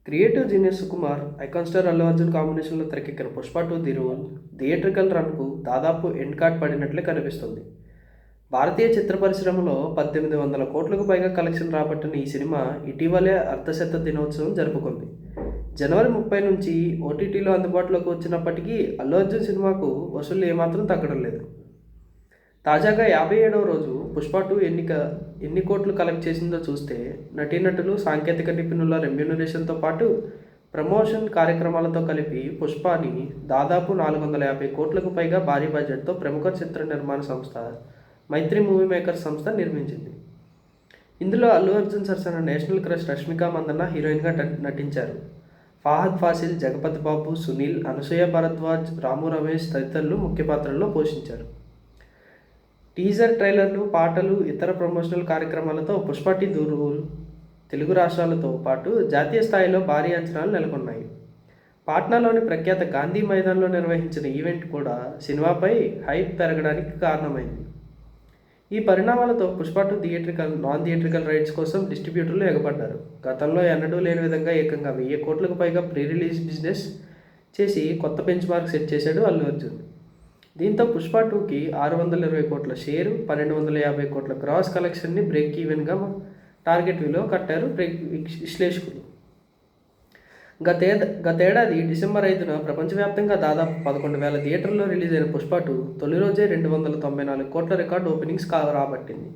Creative genius Sukumar, icon star Allu Arjun కాంబినేషన్లో తెరకెక్కిన 'Pushpa 2' the rule theatrical రన్‌కు దాదాపు ఎండ్ కార్డ్ పడినట్లే కనిపిస్తుంది. భారతీయ చిత్ర పరిశ్రమలో 1800 కోట్లకు పైగా కలెక్షన్ రాబట్టిన ఈ సినిమా ఇటీవలే అర్ధశత దినోత్సవం జరుపుకుంది. జనవరి 30 నుంచి ఓటీటీలో అందుబాటులోకి వచ్చినప్పటికీ అల్లు అర్జున్ సినిమాకు వసూళ్లు ఏమాత్రం తగ్గడం లేదు. తాజాగా 57వ రోజు 'పుష్ప 2' ఎన్ని కోట్లు కలెక్ట్ చేసిందో చూస్తే నటీనటులు, సాంకేతిక నిపుణుల రెమ్యూనరేషన్‌తో పాటు ప్రమోషన్ కార్యక్రమాలతో కలిపి 'పుష్ప'ని దాదాపు 450 కోట్లకు పైగా భారీ బడ్జెట్‌తో ప్రముఖ చిత్ర నిర్మాణ సంస్థ మైత్రి మూవీ మేకర్స్ సంస్థ నిర్మించింది. ఇందులో అల్లు అర్జున్ సరసన నేషనల్ క్రష్ రష్మిక మందన్న హీరోయిన్‌గా నటించారు. ఫహద్ ఫాసిల్, జగపతి బాబు, సునీల్, అనసూయ భరద్వాజ్, రాము రమేష్ తదితరులు ముఖ్య పాత్రల్లో పోషించారు. టీజర్, ట్రైలర్లు, పాటలు, ఇతర ప్రమోషనల్ కార్యక్రమాలతో 'పుష్ప 2' ది రూల్ తెలుగు రాష్ట్రాలతో పాటు జాతీయ స్థాయిలో భారీ అంచనాలు నెలకొన్నాయి. పాట్నాలోని ప్రఖ్యాత గాంధీ మైదాన్‌లో నిర్వహించిన ఈవెంట్ కూడా సినిమాపై హైప్ పెరగడానికి కారణమైంది. ఈ పరిణామాలతో 'Pushpa 2' theatrical, non theatrical rights కోసం డిస్ట్రిబ్యూటర్లు ఎగబడ్డారు. గతంలో ఎన్నడూ లేని విధంగా ఏకంగా 1000 కోట్లకు పైగా ప్రీ రిలీజ్ బిజినెస్ చేసి కొత్త బెంచ్ మార్క్ సెట్ చేశాడు అల్లు అర్జున్. దీంతో 'పుష్ప 2'కి 620 కోట్ల షేరు, 1250 కోట్ల గ్రాస్ కలెక్షన్ని బ్రేక్ ఈవెన్‌గా టార్గెట్ విలువ కట్టారు విశ్లేషకులు. గతేడాది డిసెంబర్ 5న ప్రపంచవ్యాప్తంగా దాదాపు 11,000 థియేటర్లలో రిలీజ్ అయిన 'పుష్ప 2' తొలి రోజే 294 కోట్ల రికార్డు ఓపెనింగ్స్ రాబట్టింది.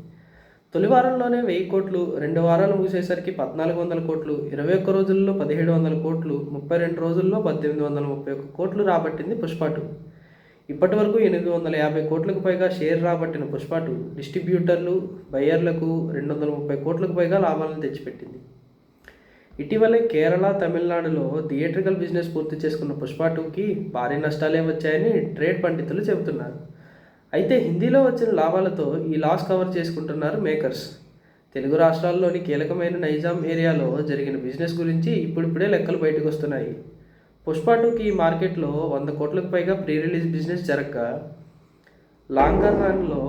తొలి వారంలోనే 1000 కోట్లు, 2 వారాలు ముగిసేసరికి 1400 కోట్లు, 21 రోజుల్లో 1700 కోట్లు, 32 రోజుల్లో 1831 కోట్లు రాబట్టింది 'పుష్ప 2'. ఇప్పటి వరకు 850 కోట్లకు పైగా షేర్ రాబట్టిన 'పుష్ప 2' డిస్ట్రిబ్యూటర్లు, బయ్యర్లకు 230 కోట్లకు పైగా లాభాలను తెచ్చిపెట్టింది. ఇటీవలే కేరళ, తమిళనాడులో థియేట్రికల్ బిజినెస్ పూర్తి చేసుకున్న 'పుష్ప 2'కి భారీ నష్టాలే వచ్చాయని ట్రేడ్ పండితులు చెబుతున్నారు. అయితే హిందీలో వచ్చిన లాభాలతో ఈ లాస్ కవర్ చేసుకుంటున్నారు మేకర్స్. తెలుగు రాష్ట్రాల్లోని కీలకమైన నైజాం ఏరియాలో జరిగిన బిజినెస్ గురించి ఇప్పుడిప్పుడే లెక్కలు బయటకు వస్తున్నాయి. 'పుష్ప 2'కి ఈ మార్కెట్లో 100 కోట్లకు పైగా ప్రీ రిలీజ్ బిజినెస్ జరగ్గా లాంగర్ రన్‌లో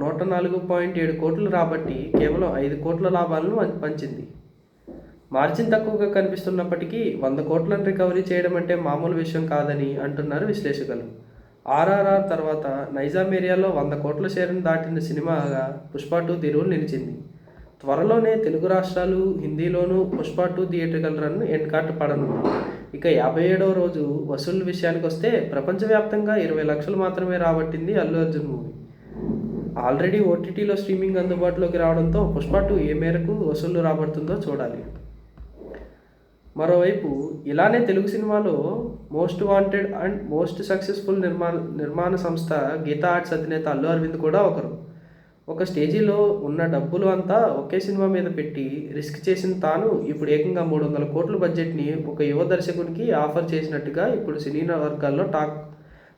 104.7 కోట్లు రాబట్టి కేవలం 5 కోట్ల లాభాలను పంచింది. మార్జిన్ తక్కువగా కనిపిస్తున్నప్పటికీ 100 కోట్లను రికవరీ చేయడం అంటే మామూలు విషయం కాదని అంటున్నారు విశ్లేషకులు. ఆర్ఆర్ఆర్ తర్వాత నైజాం ఏరియాలో 100 కోట్ల షేరును దాటిన సినిమాగా 'పుష్ప 2' ది రూల్ నిలిచింది. త్వరలోనే తెలుగు రాష్ట్రాలు, హిందీలోనూ 'Pushpa 2' theatrical run end card పడనుంది. ఇక 57వ రోజు వసూళ్ల విషయానికొస్తే ప్రపంచవ్యాప్తంగా 20 లక్షలు మాత్రమే రాబట్టింది అల్లు అర్జున్ మూవీ. ఆల్రెడీ ఓటీటీలో స్ట్రీమింగ్ అందుబాటులోకి రావడంతో 'పుష్ప 2' ఏ మేరకు వసూళ్లు రాబడుతుందో చూడాలి. మరోవైపు ఇలానే తెలుగు సినిమాలో most wanted and most successful నిర్మాణ సంస్థ గీతా ఆర్ట్స్ అధినేత అల్లు అరవింద్ కూడా ఒకరు. ఒక స్టేజిలో ఉన్న డబ్బులు అంతా ఒకే సినిమా మీద పెట్టి రిస్క్ చేసిన తాను ఇప్పుడు ఏకంగా 300 కోట్ల బడ్జెట్‌ని ఒక యువ దర్శకునికి ఆఫర్ చేసినట్టుగా ఇప్పుడు సినీ వర్గాల్లో టాక్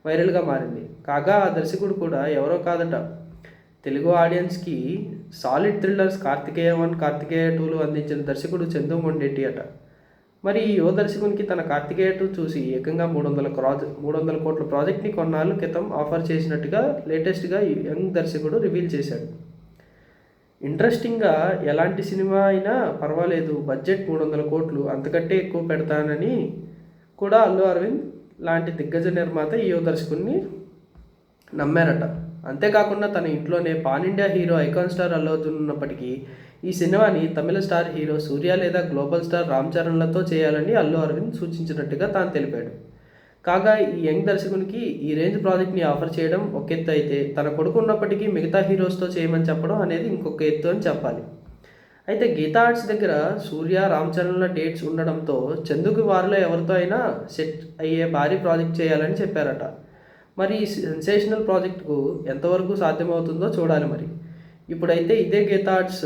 వైరల్‌గా మారింది. కాగా ఆ దర్శకుడు కూడా ఎవరో కాదట, తెలుగు ఆడియన్స్‌కి సాలిడ్ థ్రిల్లర్స్ 'కార్తికేయ 1', 'కార్తికేయ 2'లు అందించిన దర్శకుడు చందు మొండేటి అట. మరి ఈ యువ దర్శకునికి తన 'కార్తికేయ 2' చూసి ఏకంగా 300 కోట్ల ప్రాజెక్ట్‌ని కొన్నాళ్ల క్రితం ఆఫర్ చేసినట్టుగా లేటెస్ట్‌గా యంగ్ దర్శకుడు రివీల్ చేశాడు. ఇంట్రెస్టింగ్‌గా ఎలాంటి సినిమా అయినా పర్వాలేదు, బడ్జెట్ 300 కోట్లు, అంతకంటే ఎక్కువ పెడతానని కూడా అల్లు అరవింద్ లాంటి దిగ్గజ నిర్మాత ఈ యువ దర్శకుడిని నమ్మారట. అంతేకాకుండా తన ఇంట్లోనే pan India hero icon star Allu Arjun ఉన్నప్పటికీ ఈ సినిమాని తమిళ స్టార్ హీరో సూర్య లేదా గ్లోబల్ స్టార్ రామ్ చరణ్‌లతో చేయాలని అల్లు అరవింద్ సూచించినట్టుగా తాను తెలిపాడు. కాగా ఈ యంగ్ దర్శకునికి ఈ రేంజ్ ప్రాజెక్ట్‌ని ఆఫర్ చేయడం ఒక ఎత్తు అయితే, తన కొడుకు ఉన్నప్పటికీ మిగతా హీరోస్‌తో చేయమని చెప్పడం అనేది ఇంకొక ఎత్తు అని చెప్పాలి. అయితే గీతా ఆర్ట్స్ దగ్గర సూర్య, రామ్ చరణ్‌ల డేట్స్ ఉండడంతో చందుకి వారిలో ఎవరితో అయినా సెట్ అయ్యే భారీ ప్రాజెక్ట్ చేయాలని చెప్పారట. మరి ఈ సెన్సేషనల్ ప్రాజెక్టుకు ఎంతవరకు సాధ్యమవుతుందో చూడాలి మరి. ఇప్పుడైతే ఇదే గీతా ఆర్ట్స్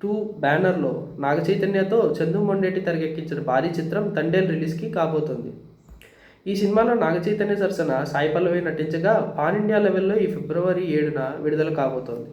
2 బ్యానర్లో నాగ చైతన్యతో చందు మొండేటి తెరకెక్కించిన భారీ చిత్రం 'తండేల్' రిలీజ్‌కి కాబోతోంది. ఈ సినిమాలో నాగ చైతన్య సరసన సాయి పల్లవి నటించగా పాన్ ఇండియా లెవెల్లో ఈ ఫిబ్రవరి 7న విడుదల కాబోతోంది.